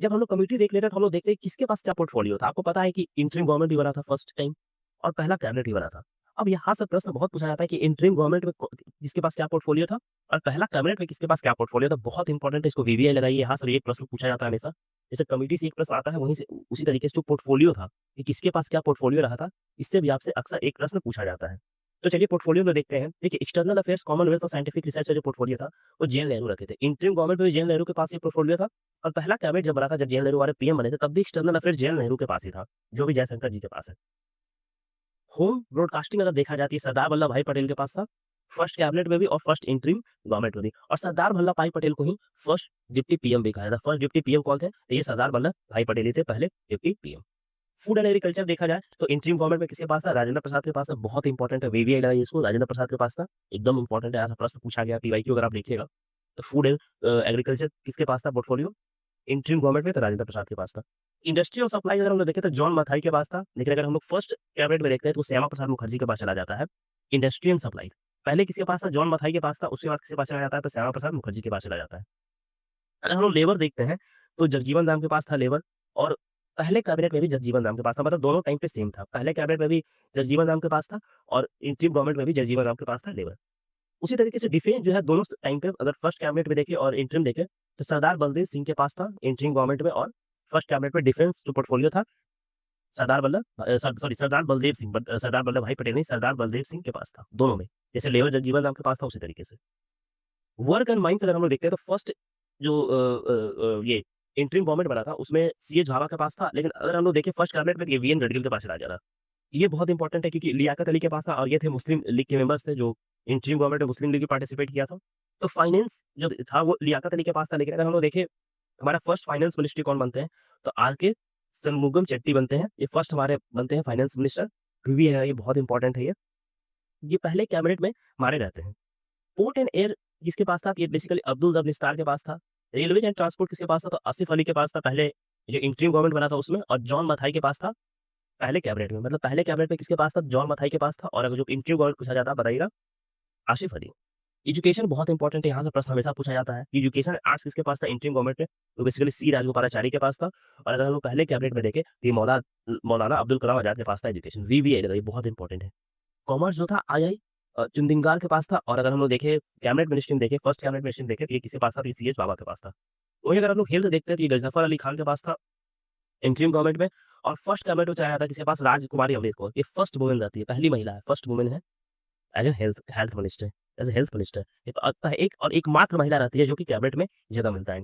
जब हम लोग कमिटी देख लेते हैं तो हम लोग देखते हैं किसके पास क्या पोर्टफोलियो था। आपको पता है कि इंटरिम गवर्नमेंट भी बना था फर्स्ट टाइम और पहला कैबिनेट भी बना था। अब यहाँ से प्रश्न बहुत पूछा जाता है कि इंटरिम गवर्नमेंट में किसके पास क्या पोर्टफोलियो था और पहला कैबिनेट में किसके पास क्या पोर्टफोलियो था। बहुत इंपॉर्टेंट है, इसको वीवीआई लगाइए। यहाँ से ये प्रश्न पूछा जाता है हमेशा। जैसे कमिटी से एक प्रश्न आता है वहीं से उसी तरीके से जो पोर्टफोलियो था कि किसके पास क्या पोर्टफोलियो रहा था, इससे भी आपसे अक्सर एक प्रश्न पूछा जाता है। तो चलिए पोर्टफोलियो में देखते हैं। देखिए एक्सटर्नल अफेयर्स, कॉमनवेल्थ और साइंटिफिक रिसर्च का जो पोर्टफोलियो था वो जेएन नेहरू रखे थे। इंटरिम गवर्नमेंट में भी जेएन नेहरू के पास ये पोर्टफोलियो था और पहला कैबिनेट जब बना था, जब जेएन नेहरू हमारे पीएम बने थे, तब भी एक्सटर्नल अफेयर्स जेएन नेहरू के पास ही था, जो भी जयशंकर जी के पास है। होम ब्रॉडकास्टिंग अगर देखा जाती है, सरदार वल्लभ भाई पटेल के पास था, फर्स्ट कैबिनेट में भी और फर्स्ट इंटरिम गवर्नमेंट में भी। और सरदार वल्लभ भाई पटेल को ही फर्स्ट डिप्टी पीएम भी कहा जाता है। फर्स्ट डिप्टी पीएम कौन थे? तो ये सरदार वल्लभ भाई पटेल ही थे, पहले deputy PM. Food and agriculture देखा जाए तो इंटरिम गवर्नमेंट में किसके पास था? राजेंद्र प्रसाद के पास था। बहुत इंपॉर्टेंट है, वीवीआई लगाइए इसको, राजेंद्र प्रसाद के पास था। एकदम इंपॉर्टेंट है, ऐसा प्रश्न पूछा गया पीवाईक्यू अगर आप देखिएगा। तो फूड एंड एग्रीकल्चर किसके पास था पोर्टफोलियो? इंटरिम गवर्नमेंट में तो राजेंद्र प्रसाद के पास था। इंडस्ट्री और सप्लाई अगर हम लोग देखें तो जॉन मथाई के पास था, लेकिन अगर हम लोग फर्स्ट कैबिनेट में देखते हैं तो श्यामा प्रसाद मुखर्जी के पास चला जाता है। इंडस्ट्री एंड सप्लाई पहले किसके पास था? जॉन मथाई के पास था, उसके बाद किसके पास चला जाता है? तो श्यामा प्रसाद मुखर्जी के पास चला जाता है। अगर हम लोग लेबर देखते हैं तो जगजीवन राम के पास था लेबर, और पहले कैबिनेट में भी जगजीवन राम के पास था। मतलब दोनों टाइम पे सेम था। पहले कैबिनेट में भी जगजीवन राम के पास था और इंटरिम गवर्नमेंट में भी जगजीवन राम के पास था लेबर। उसी तरीके से डिफेंस जो है दोनों टाइम पे अगर फर्स्ट कैबिनेट में देखें और इंटरिम देखें तो सरदार बलदेव सिंह के पास था इंटरिम गवर्नमेंट में, और फर्स्ट कैबिनेट में डिफेंस जो पोर्टफोलियो था सरदार बलदेव सिंह, सरदार वल्लभ भाई पटेल नहीं, सरदार बलदेव सिंह के पास था दोनों में। जैसे लेबर जगजीवन राम के पास था, उसी तरीके से वर्क एंड माइंस अगर हम लोग देखते हैं तो फर्स्ट जो ये इंटरिम गवर्नमेंट बना था उसमें सीएच झावा के पास था, लेकिन अगर हम लोग देखें फर्स्ट कैबिनेट में तो ये वीएन रेड्डी के पास चला जाता। ये बहुत इंपॉर्टेंट है क्योंकि लियाकत अली के पास था और ये थे मुस्लिम लीग के मेंबर्स थे, जो इंटरिम गवर्नमेंट में मुस्लिम लीग भी पार्टिसिपेट किया था। तो फाइनेंस जो था वो लियाकत अली के पास था, लेकिन अगर हम लोग देखें हमारा फर्स्ट फाइनेंस मिनिस्ट्री कौन बनते हैं तो आर के शनमुगम चेट्टी बनते हैं। ये फर्स्ट हमारे बनते हैं फाइनेंस मिनिस्टर। भी है, ये बहुत इंपॉर्टेंट है। ये पहले कैबिनेट में हमारे रहते हैं। पोर्ट एंड एयर किसके पास था? ये बेसिकली अब्दुल रब निस्तार के पास था। रेलवे एंड ट्रांसपोर्ट किसके पास था? तो आसिफ अली के पास था, पहले जो इंटरिम गवर्नमेंट बना था उसमें। और जॉन मथाई के पास था पहले कैबिनेट में। मतलब पहले कैबिनेट में किसके पास था? जॉन मथाई के पास था। और अगर जो इंटरिम गवर्नमेंट पूछा जाता है बताइएगा, आसिफ अली। एजुकेशन बहुत इंपॉर्टेंट है, यहाँ से प्रश्न हमेशा पूछा जाता है। एजुकेशन आर्ट्स किसके पास था इंटरिम गवर्नमेंट में? तो बेसिकली सी राजगोपालाचारी के पास था। और अगर हम लोग पहले कैबिनेट में देखें तो ये मौलाना अब्दुल कलाम आजाद के पास था एजुकेशन। वीवीआई बहुत इंपॉर्टेंट है। कॉमर्स जो था आई चुंदिंगार के पास था। और अगर हम लोग देखें कैबिनेट मिनिस्ट्री में देखें, फर्स्ट कैबिनेट मिनिस्ट्री में देखें तो ये किसके पास था? तो ये सीएच बाबा के पास था। वहीं अगर हम लोग हेल्थ देखते हैं तो ये गजनफर अली खान के पास था इंटरिम गवर्नमेंट में। और फर्स्ट कैबिनेट में चला जाता है किसके पास? राजकुमारी अमृत कौर। ये फर्स्ट वुमेन रहती है, पहली महिला है, फर्स्ट वुमेन है as a health health minister, as a health minister. एक और एकमात्र महिला रहती है जो कि कैबिनेट में जगह मिलता है इनको।